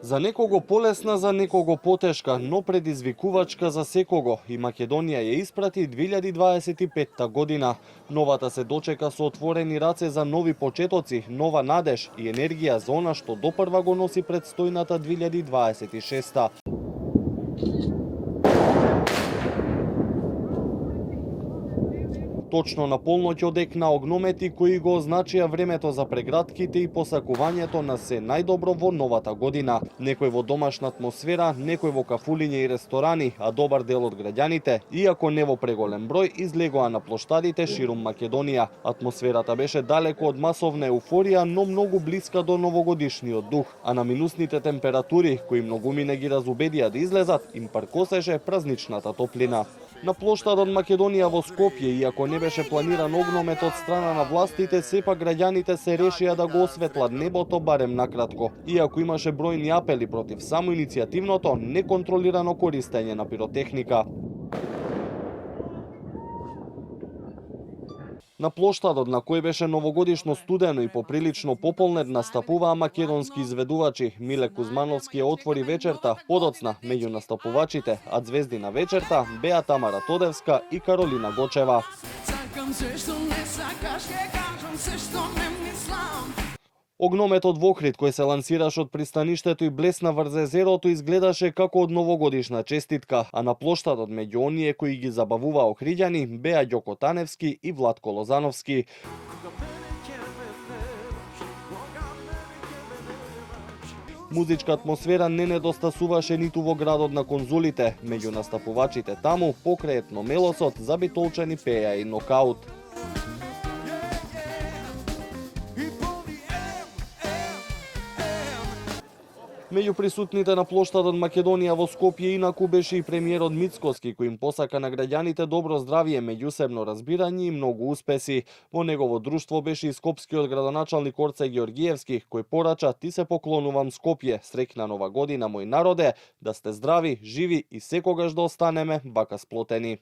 За некого полесна, за некого потешка, но предизвикувачка за секого. И Македонија ја испрати 2025 година. Новата се дочека со отворени раце за нови почетоци, нова надеж и енергија за она што допрва го носи предстојната 2026. Точно на полноќ одекна огномети кои го означија времето за прегратките и посакувањето на се најдобро во новата година. Некој во домашна атмосфера, некој во кафулиња и ресторани, а добар дел од граѓаните, иако не во преголем број, излегоа на плоштадите ширум Македонија. Атмосферата беше далеко од масовна еуфорија, но многу блиска до новогодишниот дух, а на минусните температури, кои многумина ги разубедија да излезат, им паркосеше празничната топлина. На плоштадот Македонија во Скопје, иако не беше планиран огномет од страна на властите, сепак граѓаните се решија да го осветлат небото барем накратко. Иако имаше бројни апели против само иницијативното, неконтролирано користење на пиротехника. На плоштадот на кој беше новогодишно студено и поприлично пополнет настапуваа македонски изведувачи. Миле Кузмановски ја отвори вечерта, подоцна меѓу настапувачите, а звезди на вечерта беа Тамара Тодевска и Каролина Гочева. Огнометот во Охрид, кој се лансираше од пристаништето и блесна врз езерото, изгледаше како од новогодишна честитка, а на плоштадот меѓу оние кои ги забавуваа охриѓани беа Ѓоко Таневски и Владко Лозановски. Музичка атмосфера не недостасуваше ниту во градот на конзулите. Меѓу настапувачите таму, покрај етномелосот, забитолчани пееа и нокаут. Меѓу присутните на плоштадот Македонија во Скопје инаку беше и премиерот Мицкоски, кој им посака на граѓаните добро здравје, меѓусебно разбирање и многу успеси. Во негово друштво беше и скопскиот градоначалник Орце Георгиевски, кој порача: "Ти се поклонувам Скопје, среќна нова година мој народе, да сте здрави, живи и секогаш да останеме вака сплотени."